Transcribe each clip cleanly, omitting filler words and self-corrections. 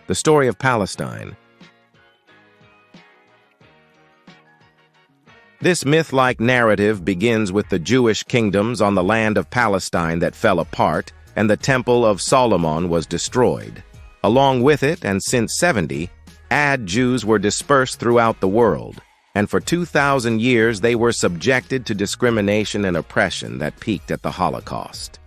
The story of Palestine. This myth-like narrative begins with the Jewish kingdoms on the land of Palestine that fell apart, and the Temple of Solomon was destroyed. Along with it, and since 70, Jews were dispersed throughout the world, and for 2,000 years they were subjected to discrimination and oppression that peaked at the Holocaust.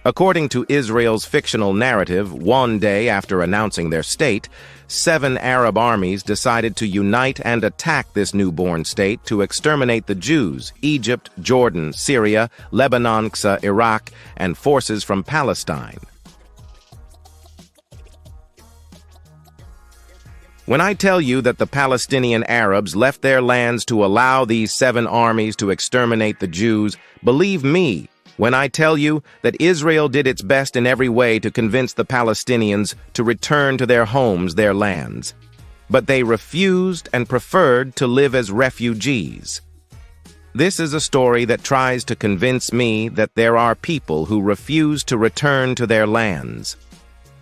According to Israel's fictional narrative, one day after announcing their state, 7 Arab armies decided to unite and attack this newborn state to exterminate the Jews, Egypt, Jordan, Syria, Lebanon, Iraq, and forces from Palestine. When I tell you that the Palestinian Arabs left their lands to allow these 7 armies to exterminate the Jews, believe me when I tell you that Israel did its best in every way to convince the Palestinians to return to their homes, their lands. But they refused and preferred to live as refugees. This is a story that tries to convince me that there are people who refuse to return to their lands.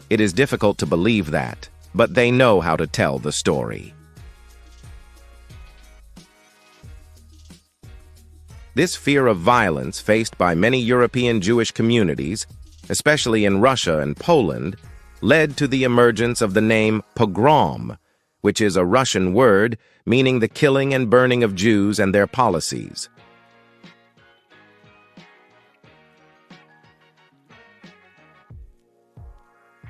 It is difficult to believe that, but they know how to tell the story. This fear of violence faced by many European Jewish communities, especially in Russia and Poland, led to the emergence of the name pogrom, which is a Russian word meaning the killing and burning of Jews and their policies.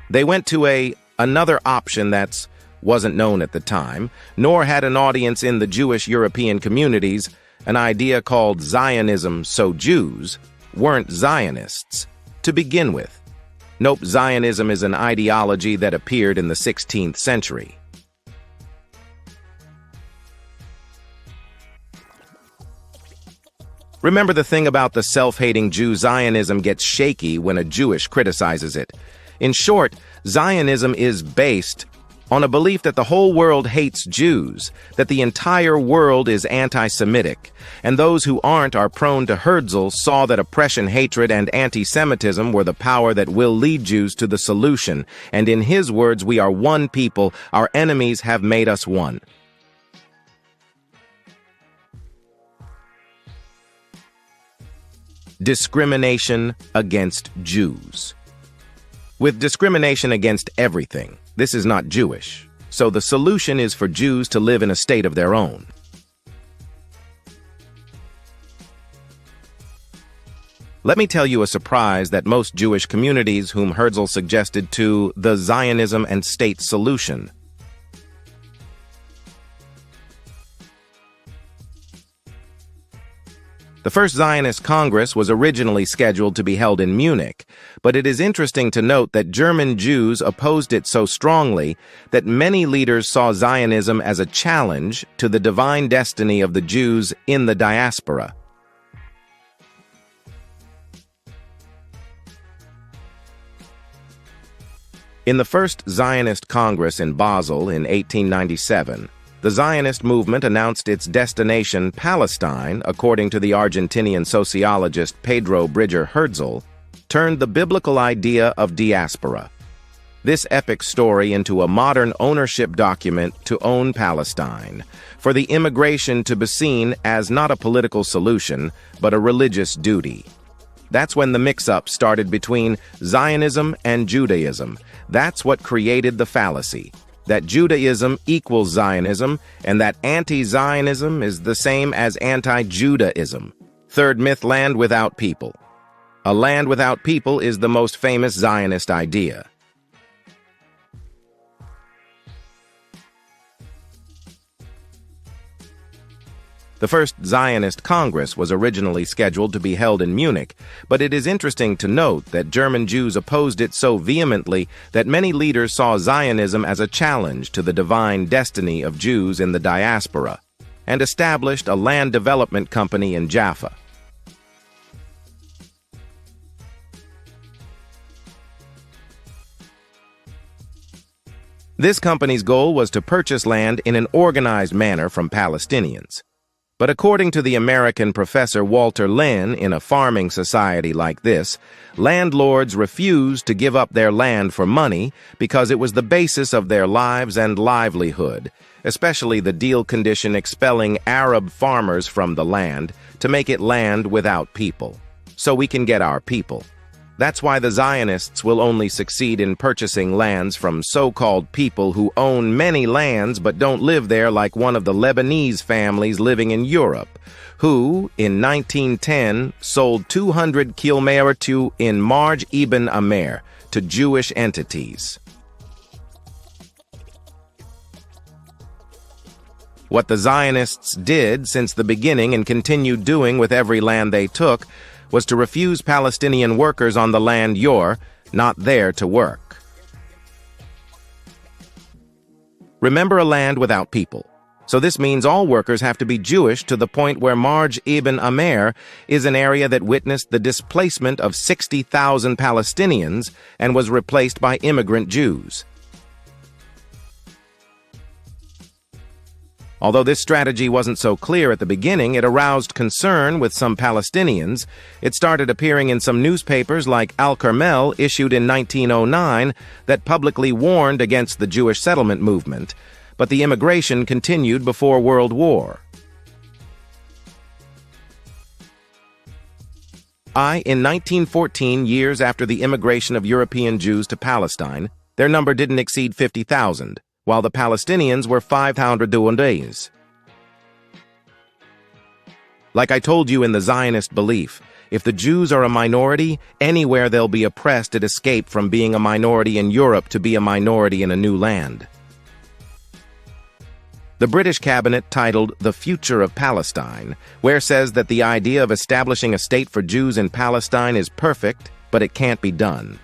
They went to another option that wasn't known at the time, nor had an audience in the Jewish European communities, an idea called Zionism, so Jews weren't Zionists to begin with. Nope, Zionism is an ideology that appeared in the 16th century. Remember the thing about the self-hating Jew, Zionism gets shaky when a Jewish criticizes it. In short, Zionism is based on a belief that the whole world hates Jews, that the entire world is anti-Semitic, and those who aren't are prone to Herzl saw that oppression, hatred, and anti-Semitism were the power that will lead Jews to the solution, and in his words, we are one people, our enemies have made us one. Discrimination against Jews. With discrimination against everything, this is not Jewish, so the solution is for Jews to live in a state of their own. Let me tell you a surprise that most Jewish communities whom Herzl suggested to the Zionism and state solution. The first Zionist Congress was originally scheduled to be held in Munich, but it is interesting to note that German Jews opposed it so strongly that many leaders saw Zionism as a challenge to the divine destiny of the Jews in the diaspora. In the first Zionist Congress in Basel in 1897, the Zionist movement announced its destination, Palestine, according to the Argentinian sociologist Pedro Bridger Herzl, turned the biblical idea of diaspora, this epic story, into a modern ownership document to own Palestine, for the immigration to be seen as not a political solution, but a religious duty. That's when the mix-up started between Zionism and Judaism. That's what created the fallacy that Judaism equals Zionism, and that anti-Zionism is the same as anti-Judaism. Third myth, land without people. A land without people is the most famous Zionist idea. The first Zionist Congress was originally scheduled to be held in Munich, but it is interesting to note that German Jews opposed it so vehemently that many leaders saw Zionism as a challenge to the divine destiny of Jews in the diaspora, and established a land development company in Jaffa. This company's goal was to purchase land in an organized manner from Palestinians. But according to the American professor Walter Lynn, in a farming society like this, landlords refused to give up their land for money because it was the basis of their lives and livelihood, especially the deal condition expelling Arab farmers from the land to make it land without people. So we can get our people. That's why the Zionists will only succeed in purchasing lands from so-called people who own many lands but don't live there, like one of the Lebanese families living in Europe, who, in 1910, sold 200 kilometers in Marj ibn Amer to Jewish entities. What the Zionists did since the beginning and continued doing with every land they took was to refuse Palestinian workers on the land you're not there to work. Remember, a land without people. So this means all workers have to be Jewish, to the point where Marj ibn Amer is an area that witnessed the displacement of 60,000 Palestinians and was replaced by immigrant Jews. Although this strategy wasn't so clear at the beginning, it aroused concern with some Palestinians. It started appearing in some newspapers like Al-Carmel, issued in 1909, that publicly warned against the Jewish settlement movement. But the immigration continued before World War. In 1914, years after the immigration of European Jews to Palestine, their number didn't exceed 50,000. While the Palestinians were 500 days. Like I told you in the Zionist belief, if the Jews are a minority, anywhere they'll be oppressed, it escape from being a minority in Europe to be a minority in a new land. The British cabinet titled The Future of Palestine, where says that the idea of establishing a state for Jews in Palestine is perfect, but it can't be done.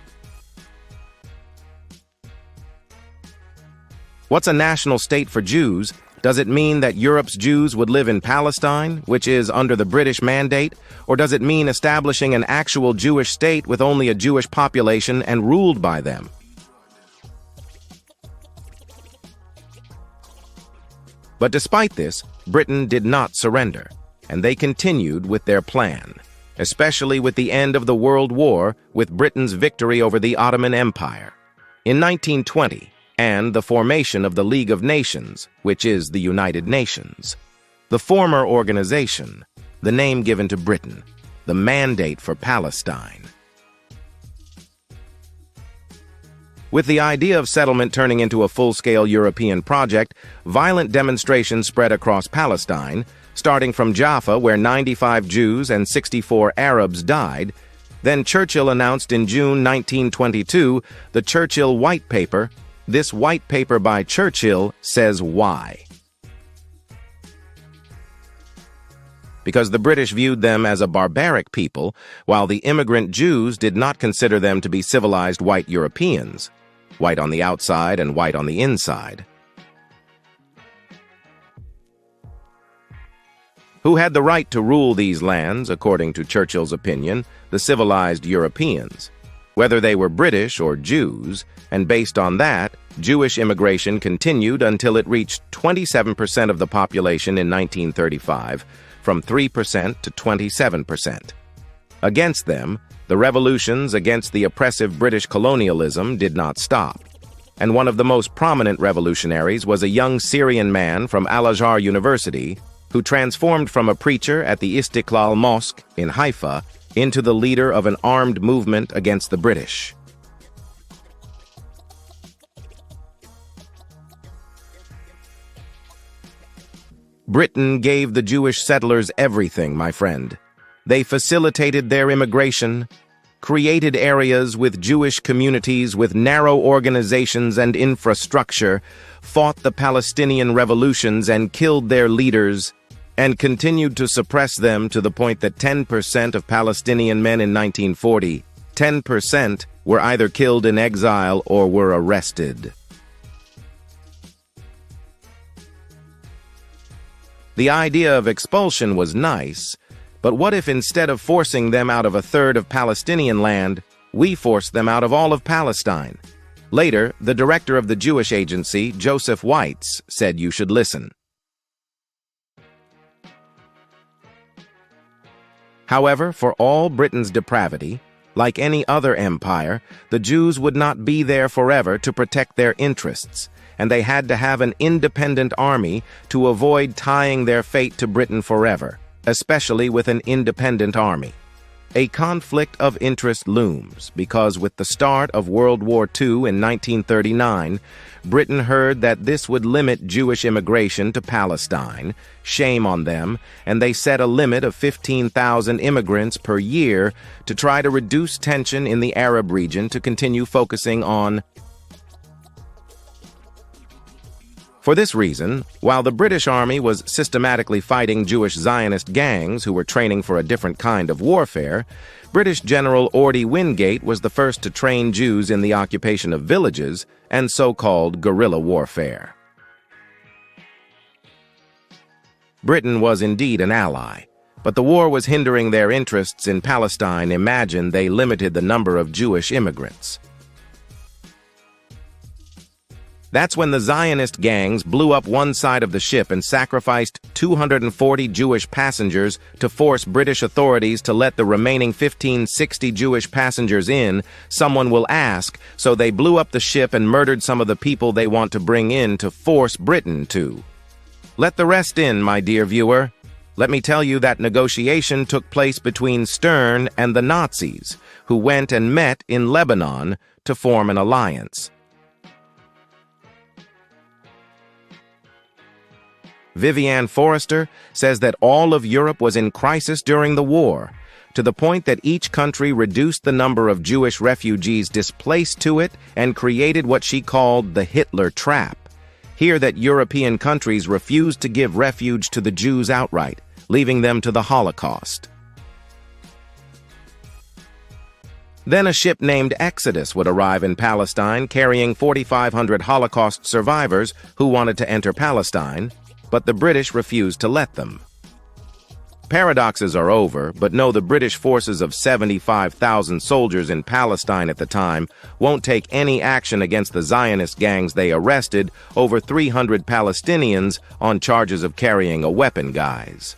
What's a national state for Jews? Does it mean that Europe's Jews would live in Palestine, which is under the British mandate? Or does it mean establishing an actual Jewish state with only a Jewish population and ruled by them? But despite this, Britain did not surrender, and they continued with their plan, especially with the end of the World War, with Britain's victory over the Ottoman Empire. In 1920, and the formation of the League of Nations, which is the United Nations. The former organization, the name given to Britain, the mandate for Palestine. With the idea of settlement turning into a full-scale European project, violent demonstrations spread across Palestine, starting from Jaffa, where 95 Jews and 64 Arabs died. Then Churchill announced in June 1922 the Churchill White Paper. This white paper by Churchill says why. Because the British viewed them as a barbaric people, while the immigrant Jews did not consider them to be civilized white Europeans, white on the outside and white on the inside. Who had the right to rule these lands, according to Churchill's opinion? The civilized Europeans, whether they were British or Jews, and based on that, Jewish immigration continued until it reached 27% of the population in 1935, from 3% to 27%. Against them, the revolutions against the oppressive British colonialism did not stop, and one of the most prominent revolutionaries was a young Syrian man from Al-Azhar University who transformed from a preacher at the Istiklal Mosque in Haifa into the leader of an armed movement against the British. Britain gave the Jewish settlers everything, my friend. They facilitated their immigration, created areas with Jewish communities with narrow organizations and infrastructure, fought the Palestinian revolutions and killed their leaders, and continued to suppress them to the point that 10% of Palestinian men in 1940, 10% were either killed in exile or were arrested. The idea of expulsion was nice, but what if instead of forcing them out of a third of Palestinian land, we forced them out of all of Palestine? Later, the director of the Jewish agency, Joseph Weitz, said you should listen. However, for all Britain's depravity, like any other empire, the Jews would not be there forever to protect their interests, and they had to have an independent army to avoid tying their fate to Britain forever, especially with an independent army. A conflict of interest looms because with the start of World War II in 1939, Britain heard that this would limit Jewish immigration to Palestine. Shame on them, and they set a limit of 15,000 immigrants per year to try to reduce tension in the Arab region to continue focusing on. For this reason, while the British Army was systematically fighting Jewish Zionist gangs who were training for a different kind of warfare, British General Ordie Wingate was the first to train Jews in the occupation of villages and so-called guerrilla warfare. Britain was indeed an ally, but the war was hindering their interests in Palestine. Imagine they limited the number of Jewish immigrants. That's when the Zionist gangs blew up one side of the ship and sacrificed 240 Jewish passengers to force British authorities to let the remaining 1560 Jewish passengers in. Someone will ask, so they blew up the ship and murdered some of the people they want to bring in to force Britain to. Let the rest in, my dear viewer. Let me tell you that negotiation took place between Stern and the Nazis, who went and met in Lebanon to form an alliance. Viviane Forrester says that all of Europe was in crisis during the war, to the point that each country reduced the number of Jewish refugees displaced to it and created what she called the Hitler trap. Here that European countries refused to give refuge to the Jews outright, leaving them to the Holocaust. Then a ship named Exodus would arrive in Palestine carrying 4,500 Holocaust survivors who wanted to enter Palestine, but the British refused to let them. Paradoxes are over, but no, the British forces of 75,000 soldiers in Palestine at the time won't take any action against the Zionist gangs they arrested, over 300 Palestinians, on charges of carrying a weapon, guys.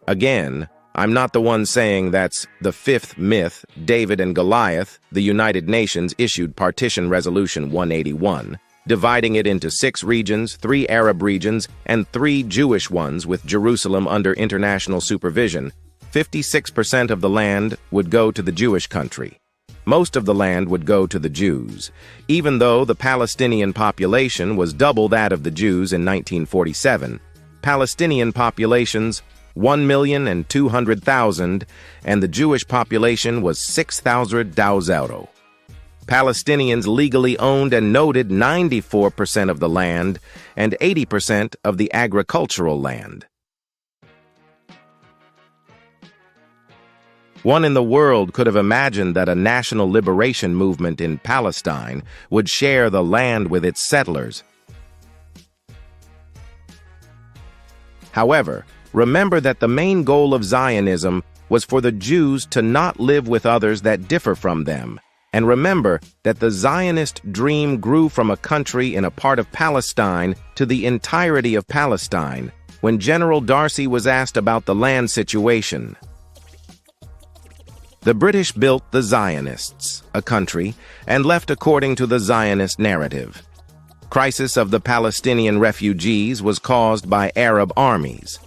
Again, I'm not the one saying that's the fifth myth. David and Goliath, the United Nations issued Partition Resolution 181, dividing it into 6 regions, 3 Arab regions, and 3 Jewish ones with Jerusalem under international supervision. 56% of the land would go to the Jewish country. Most of the land would go to the Jews, even though the Palestinian population was double that of the Jews in 1947. Palestinian populations 1,200,000, and the Jewish population was 6,000. Palestinians legally owned and noted 94% of the land and 80% of the agricultural land. One in the world could have imagined that a national liberation movement in Palestine would share the land with its settlers. However, remember that the main goal of Zionism was for the Jews to not live with others that differ from them. And remember that the Zionist dream grew from a country in a part of Palestine to the entirety of Palestine when General Darcy was asked about the land situation. The British built the Zionists, a country, and left according to the Zionist narrative. Crisis of the Palestinian refugees was caused by Arab armies.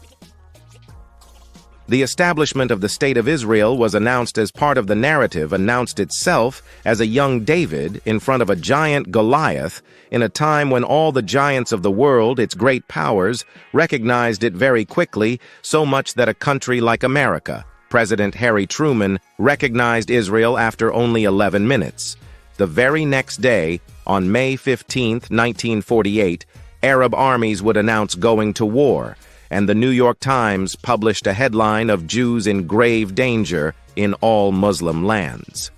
The establishment of the State of Israel was announced as part of the narrative, announced itself as a young David in front of a giant Goliath in a time when all the giants of the world, its great powers, recognized it very quickly, so much that a country like America, President Harry Truman, recognized Israel after only 11 minutes. The very next day, on May 15, 1948, Arab armies would announce going to war, and the New York Times published a headline of Jews in grave danger in all Muslim lands.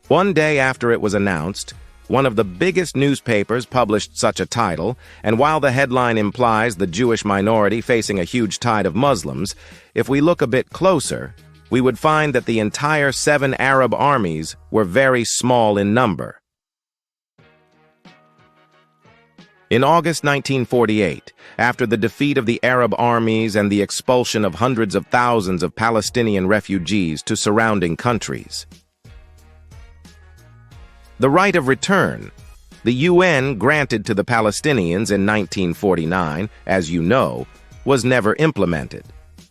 One day after it was announced, one of the biggest newspapers published such a title, and while the headline implies the Jewish minority facing a huge tide of Muslims, if we look a bit closer, we would find that the entire 7 Arab armies were very small in number. In August 1948, after the defeat of the Arab armies and the expulsion of hundreds of thousands of Palestinian refugees to surrounding countries. The right of return, the UN granted to the Palestinians in 1949, as you know, was never implemented.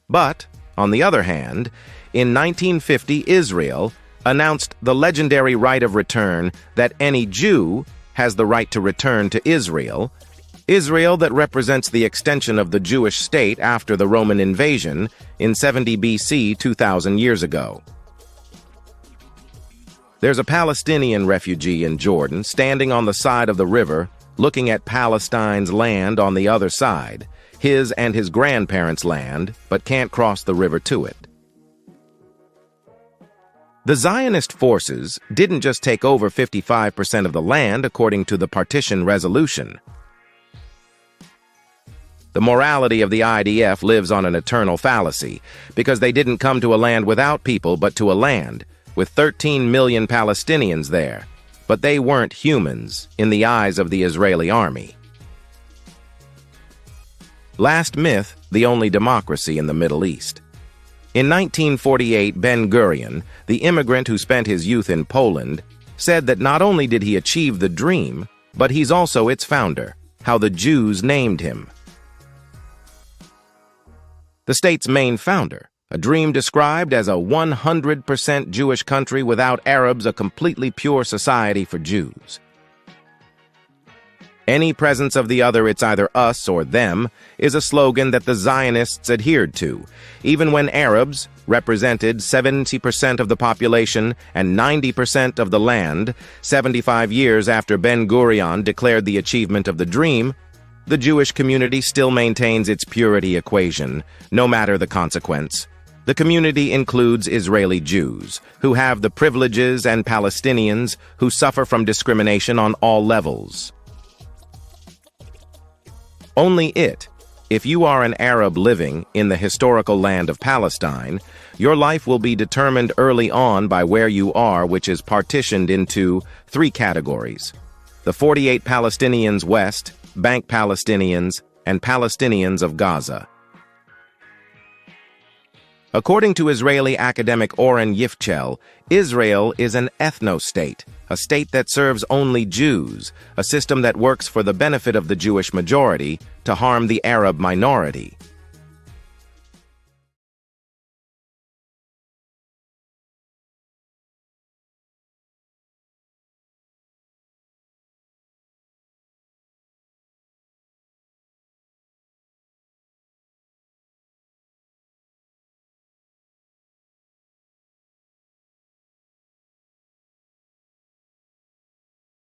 But, on the other hand, in 1950, Israel announced the legendary right of return that any Jew has the right to return to Israel, Israel that represents the extension of the Jewish state after the Roman invasion in 70 BC 2,000 years ago. There's a Palestinian refugee in Jordan standing on the side of the river, looking at Palestine's land on the other side, his and his grandparents' land, but can't cross the river to it. The Zionist forces didn't just take over 55% of the land according to the partition resolution. The morality of the IDF lives on an eternal fallacy, because they didn't come to a land without people but to a land with 13 million Palestinians there, but they weren't humans in the eyes of the Israeli army. Last myth, the only democracy in the Middle East. In 1948, Ben-Gurion, the immigrant who spent his youth in Poland, said that not only did he achieve the dream, but he's also its founder, how the Jews named him. The state's main founder, a dream described as a 100% Jewish country without Arabs, a completely pure society for Jews. Any presence of the other, it's either us or them, is a slogan that the Zionists adhered to, even when Arabs represented 70% of the population and 90% of the land. 75 years after Ben-Gurion declared the achievement of the dream, the Jewish community still maintains its purity equation, no matter the consequence. The community includes Israeli Jews, who have the privileges, and Palestinians, who suffer from discrimination on all levels. Only if you are an Arab living in the historical land of Palestine, your life will be determined early on by where you are, which is partitioned into 3 categories: the 48 Palestinians West, Bank Palestinians, and Palestinians of Gaza. According to Israeli academic Oren Yifchel, Israel is an ethno-state, a state that serves only Jews, a system that works for the benefit of the Jewish majority to harm the Arab minority.